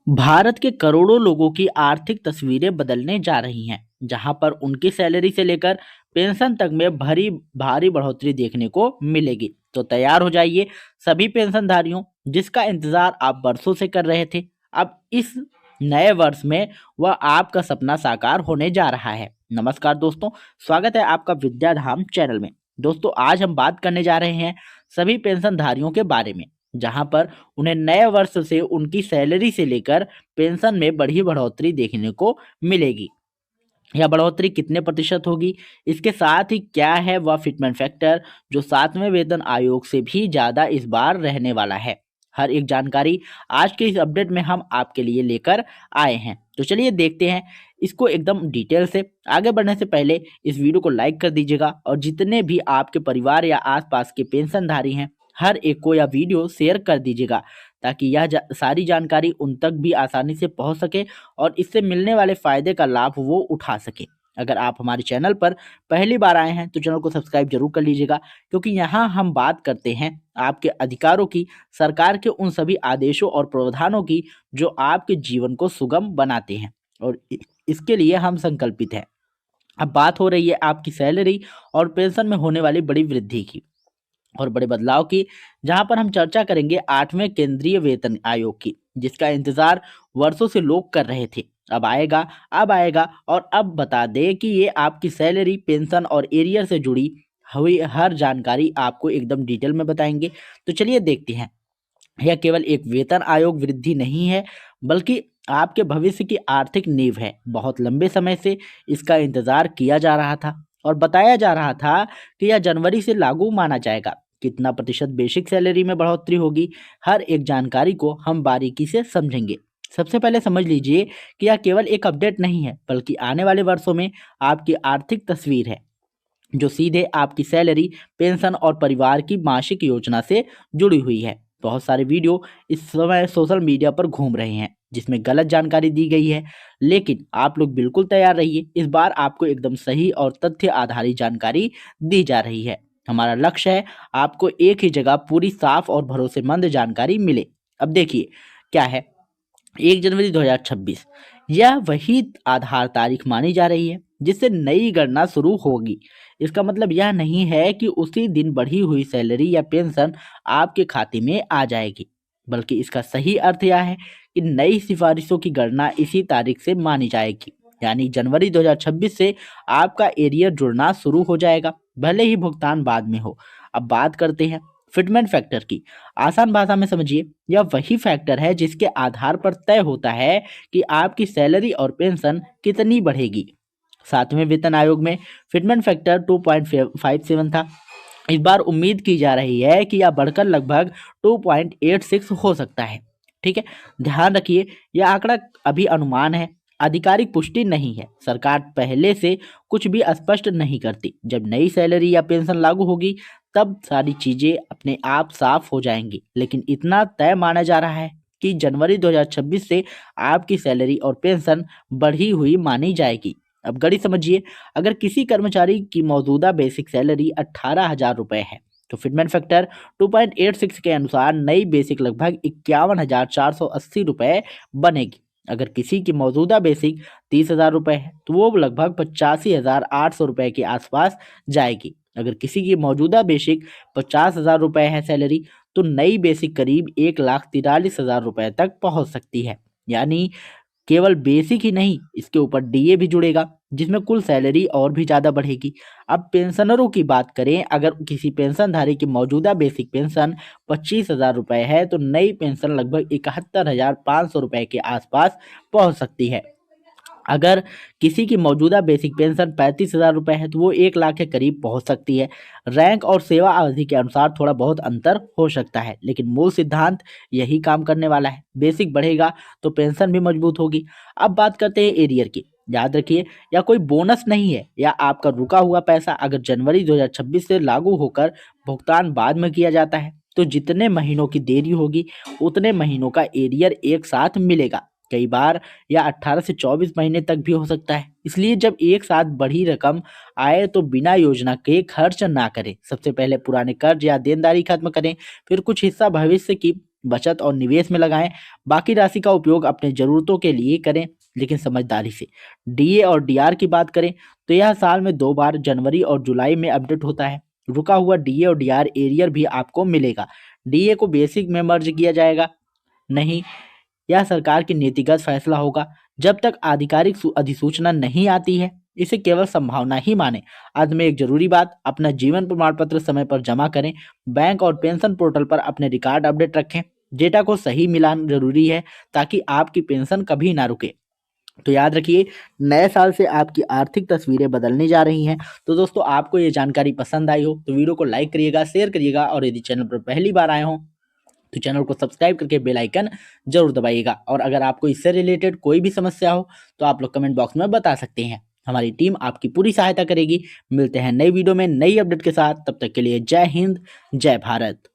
भारत के करोड़ों लोगों की आर्थिक तस्वीरें बदलने जा रही हैं, जहां पर उनकी सैलरी से लेकर पेंशन तक में भरी भारी बढ़ोतरी देखने को मिलेगी। तो तैयार हो जाइए सभी पेंशनधारियों, जिसका इंतजार आप बरसों से कर रहे थे। अब इस नए वर्ष में वह आपका सपना साकार होने जा रहा है। नमस्कार दोस्तों, स्वागत है आपका विद्याधाम चैनल में। दोस्तों, आज हम बात करने जा रहे हैं सभी पेंशनधारियों के बारे में, जहां पर उन्हें नए वर्ष से उनकी सैलरी से लेकर पेंशन में बड़ी बढ़ोतरी देखने को मिलेगी। यह बढ़ोतरी कितने प्रतिशत होगी, इसके साथ ही क्या है वह फिटमेंट फैक्टर जो सातवें वेतन आयोग से भी ज़्यादा इस बार रहने वाला है। हर एक जानकारी आज के इस अपडेट में हम आपके लिए लेकर आए हैं। तो चलिए देखते हैं इसको एकदम डिटेल से। आगे बढ़ने से पहले इस वीडियो को लाइक कर दीजिएगा और जितने भी आपके परिवार या आसपास के पेंशनधारी हैं, हर एक को यह वीडियो शेयर कर दीजिएगा, ताकि यह सारी जानकारी उन तक भी आसानी से पहुंच सके और इससे मिलने वाले फायदे का लाभ वो उठा सके। अगर आप हमारे चैनल पर पहली बार आए हैं तो चैनल को सब्सक्राइब जरूर कर लीजिएगा, क्योंकि यहाँ हम बात करते हैं आपके अधिकारों की, सरकार के उन सभी आदेशों और प्रावधानों की जो आपके जीवन को सुगम बनाते हैं, और इसके लिए हम संकल्पित हैं। अब बात हो रही है आपकी सैलरी और पेंशन में होने वाली बड़ी वृद्धि की और बड़े बदलाव की, जहां पर हम चर्चा करेंगे 8वें केंद्रीय वेतन आयोग की, जिसका इंतजार वर्षों से लोग कर रहे थे। अब आएगा और अब बता दें कि ये आपकी सैलरी, पेंशन और एरियर से जुड़ी हुई हर जानकारी आपको एकदम डिटेल में बताएंगे। तो चलिए देखते हैं। यह केवल एक वेतन आयोग वृद्धि नहीं है, बल्कि आपके भविष्य की आर्थिक नींव है। बहुत लंबे समय से इसका इंतजार किया जा रहा था और बताया जा रहा था कि यह जनवरी से लागू माना जाएगा। कितना प्रतिशत बेसिक सैलरी में बढ़ोतरी होगी, हर एक जानकारी को हम बारीकी से समझेंगे। सबसे पहले समझ लीजिए कि यह केवल एक अपडेट नहीं है, बल्कि आने वाले वर्षों में आपकी आर्थिक तस्वीर है, जो सीधे आपकी सैलरी, पेंशन और परिवार की मासिक योजना से जुड़ी हुई है। बहुत सारे वीडियो इस समय सोशल मीडिया पर घूम रहे हैं जिसमें गलत जानकारी दी गई है, लेकिन आप लोग बिल्कुल तैयार रहिए। इस बार आपको एकदम सही और तथ्य आधारित जानकारी दी जा रही है। हमारा लक्ष्य है आपको एक ही जगह पूरी साफ और भरोसेमंद जानकारी मिले। अब देखिए क्या है। 1 जनवरी 2026 यह वही आधार तारीख मानी जा रही है जिससे नई गणना शुरू होगी। इसका मतलब यह नहीं है कि उसी दिन बढ़ी हुई सैलरी या पेंशन आपके खाते में आ जाएगी, बल्कि इसका सही अर्थ यह है कि नई सिफारिशों की गणना इसी तारीख से मानी जाएगी। यानी जनवरी 2026 से आपका एरियर जुड़ना शुरू हो जाएगा, भले ही भुगतान बाद में हो। अब बात करते हैं फिटमेंट फैक्टर की। आसान भाषा में समझिए, यह वही फैक्टर है जिसके आधार पर तय होता है कि आपकी सैलरी और पेंशन कितनी बढ़ेगी। सातवें वेतन आयोग में फिटमेंट फैक्टर 2.57 था। इस बार उम्मीद की जा रही है कि यह बढ़कर लगभग 2.86 हो सकता है। ठीक है, ध्यान रखिए यह आंकड़ा अभी अनुमान है, आधिकारिक पुष्टि नहीं है। सरकार पहले से कुछ भी स्पष्ट नहीं करती। जब नई सैलरी या पेंशन लागू होगी तब सारी चीजें अपने आप साफ हो जाएंगी, लेकिन इतना तय माना जा रहा है कि जनवरी 2026 से आपकी सैलरी और पेंशन बढ़ी हुई मानी जाएगी। अब गणित समझिए, अगर किसी कर्मचारी की मौजूदा बेसिक सैलरी 18,000 रुपये है तो फिटमेंट फैक्टर 2.86 के अनुसार नई बेसिक लगभग 51,480 रुपये बनेगी। अगर किसी की मौजूदा बेसिक 30,000 रुपये है तो वो लगभग 85,800 रुपये के आसपास जाएगी। अगर किसी की मौजूदा बेसिक 50,000 रुपये है सैलरी, तो नई बेसिक करीब 1,43,000 रुपये तक पहुंच सकती है। यानी केवल बेसिक ही नहीं, इसके ऊपर डीए भी जुड़ेगा, जिसमें कुल सैलरी और भी ज़्यादा बढ़ेगी। अब पेंशनरों की बात करें, अगर किसी पेंशनधारी की मौजूदा बेसिक पेंशन 25,000 रुपये है तो नई पेंशन लगभग 71,500 रुपये के आसपास पहुंच सकती है। अगर किसी की मौजूदा बेसिक पेंशन 35,000 रुपये है तो वो 1 लाख के करीब पहुंच सकती है। रैंक और सेवा अवधि के अनुसार थोड़ा बहुत अंतर हो सकता है, लेकिन मूल सिद्धांत यही काम करने वाला है। बेसिक बढ़ेगा तो पेंशन भी मजबूत होगी। अब बात करते हैं एरियर की। याद रखिए, यह कोई बोनस नहीं है या आपका रुका हुआ पैसा। अगर जनवरी 2026 से लागू होकर भुगतान बाद में किया जाता है तो जितने महीनों की देरी होगी उतने महीनों का एरियर एक साथ मिलेगा। कई बार या 18 से 24 महीने तक भी हो सकता है। इसलिए जब एक साथ बड़ी रकम आए तो बिना योजना के खर्च ना करें। सबसे पहले पुराने कर्ज या देनदारी खत्म करें, फिर कुछ हिस्सा भविष्य की बचत और निवेश में लगाएं। बाकी राशि का उपयोग अपने जरूरतों के लिए करें, लेकिन समझदारी से। डीए और डीआर की बात करें तो यह साल में 2 बार जनवरी और जुलाई में अपडेट होता है। रुका हुआ डीए और डीआर एरियर भी आपको मिलेगा। डीए को बेसिक में मर्ज किया जाएगा नहीं, यह सरकार की नीतिगत फैसला होगा। जब तक आधिकारिक अधिसूचना नहीं आती है, इसे केवल संभावना ही माने। अंत में एक जरूरी बात, अपना जीवन प्रमाण पत्र समय पर जमा करें। बैंक और पेंशन पोर्टल पर अपने रिकॉर्ड अपडेट रखें। डेटा को सही मिलान जरूरी है ताकि आपकी पेंशन कभी ना रुके। तो याद रखिए, नए साल से आपकी आर्थिक तस्वीरें बदलने जा रही हैं। तो दोस्तों, आपको ये जानकारी पसंद आई हो तो वीडियो को लाइक करिएगा, शेयर करिएगा, और यदि चैनल पर पहली बार आए हो तो चैनल को सब्सक्राइब करके बेल आइकन जरूर दबाइएगा। और अगर आपको इससे रिलेटेड कोई भी समस्या हो तो आप लोग कमेंट बॉक्स में बता सकते हैं। हमारी टीम आपकी पूरी सहायता करेगी। मिलते हैं नई वीडियो में नई अपडेट के साथ, तब तक के लिए जय हिंद, जय भारत।